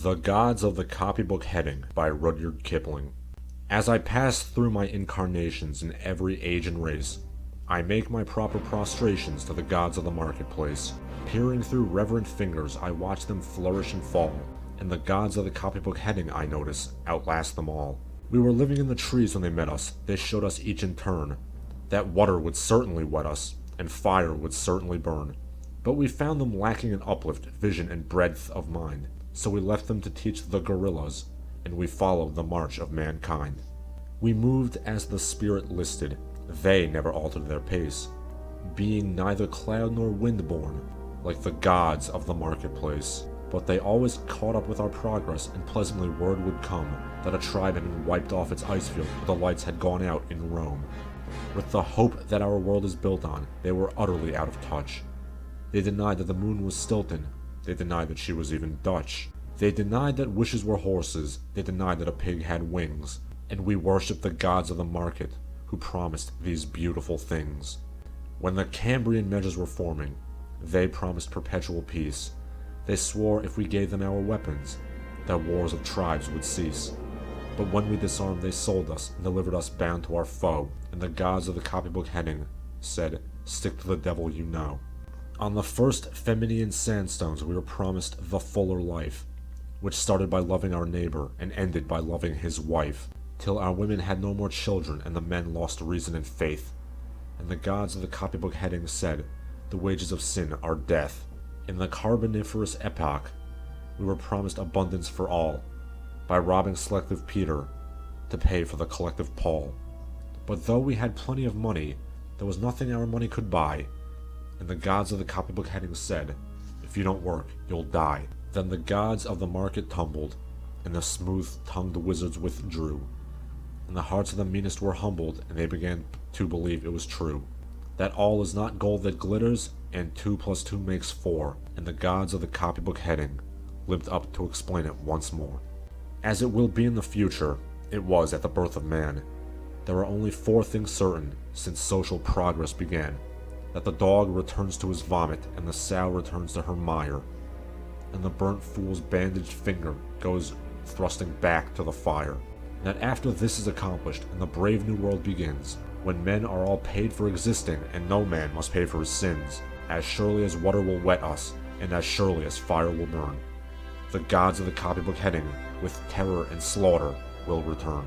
The Gods of the Copybook Heading by Rudyard Kipling. As I pass through my incarnations in every age and race, I make my proper prostrations to the gods of the marketplace. Peering through reverent fingers, I watch them flourish and fall, and the gods of the copybook heading, I notice, outlast them all. We were living in the trees when they met us. They showed us each in turn that water would certainly wet us, and fire would certainly burn. But we found them lacking in uplift, vision, and breadth of mind. So we left them to teach the gorillas, and we followed the march of mankind. We moved as the spirit listed. They never altered their pace, being neither cloud nor wind-born, like the gods of the marketplace. But they always caught up with our progress, and pleasantly word would come that a tribe had been wiped off its ice field, but the lights had gone out in Rome. With the hope that our world is built on, they were utterly out of touch. They denied that the moon was Stilton. They denied that she was even Dutch. They denied that wishes were horses. They denied that a pig had wings. And we worshipped the gods of the market, who promised these beautiful things. When the Cambrian measures were forming, they promised perpetual peace. They swore if we gave them our weapons, that wars of tribes would cease. But when we disarmed, they sold us and delivered us bound to our foe, and the gods of the copybook heading said, "Stick to the devil you know." On the first Feminian sandstones we were promised the fuller life, which started by loving our neighbor and ended by loving his wife, till our women had no more children and the men lost reason and faith. And the gods of the copybook heading said, "The wages of sin are death." In the Carboniferous epoch, we were promised abundance for all, by robbing selective Peter to pay for the collective Paul. But though we had plenty of money, there was nothing our money could buy. And the gods of the copybook heading said, "If you don't work, you'll die." Then the gods of the market tumbled, and the smooth-tongued wizards withdrew, and the hearts of the meanest were humbled, and they began to believe it was true, that all is not gold that glitters, and 2 + 2 makes 4, and the gods of the copybook heading lived up to explain it once more. As it will be in the future, it was at the birth of man. There are only 4 things certain since social progress began: that the dog returns to his vomit, and the sow returns to her mire, and the burnt fool's bandaged finger goes thrusting back to the fire. And that after this is accomplished, and the brave new world begins, when men are all paid for existing, and no man must pay for his sins, as surely as water will wet us, and as surely as fire will burn, the gods of the copybook heading, with terror and slaughter, will return.